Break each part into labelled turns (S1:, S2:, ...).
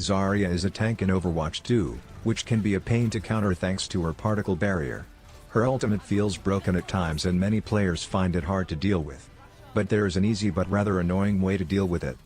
S1: Zarya is a tank in Overwatch 2, which can be a pain to counter thanks to her particle barrier. Her ultimate feels broken at times and many players find it hard to deal with. But there is an easy but rather annoying way to deal with it.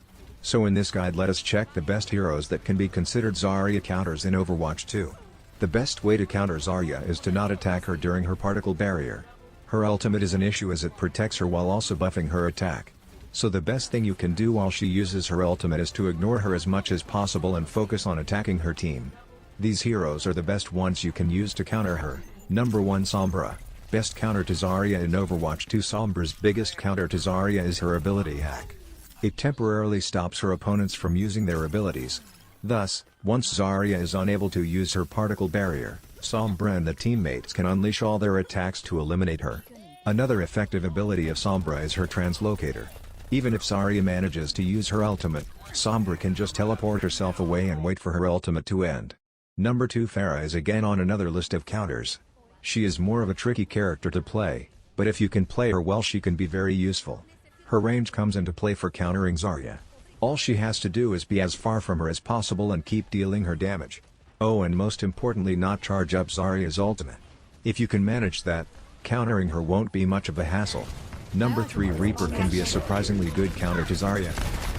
S1: So in this guide let us check the best heroes that can be considered Zarya counters in Overwatch 2. The best way to counter Zarya is to not attack her during her particle barrier. Her ultimate is an issue as it protects her while also buffing her attack. So the best thing you can do while she uses her ultimate is to ignore her as much as possible and focus on attacking her team. These heroes are the best ones you can use to counter her. Number 1 Sombra. Best counter to Zarya in Overwatch 2. Sombra's biggest counter to Zarya is her ability hack. It temporarily stops her opponents from using their abilities. Thus, once Zarya is unable to use her particle barrier, Sombra and the teammates can unleash all their attacks to eliminate her. Another effective ability of Sombra is her translocator. Even if Zarya manages to use her ultimate, Sombra can just teleport herself away and wait for her ultimate to end. Number 2 Pharah is again on another list of counters. She is more of a tricky character to play, but if you can play her well she can be very useful. Her range comes into play for countering Zarya. All she has to do is be as far from her as possible and keep dealing her damage. Oh, and most importantly not charge up Zarya's ultimate. If you can manage that, countering her won't be much of a hassle. Number 3 Reaper can be a surprisingly good counter to Zarya.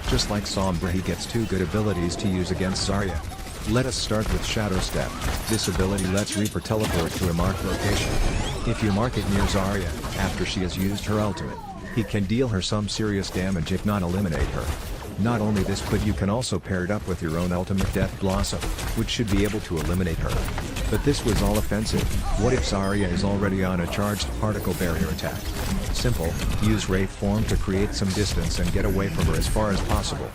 S1: Just like Sombra, he gets 2 good abilities to use against Zarya. Let us start with Shadow Step. This ability lets Reaper teleport to a marked location. If you mark it near Zarya, after she has used her ultimate, he can deal her some serious damage if not eliminate her. Not only this, but you can also pair it up with your own ultimate Death Blossom, which should be able to eliminate her. But this was all offensive. What if Zarya is already on a charged particle barrier attack? Simple, use Wraith form to create some distance and get away from her as far as possible.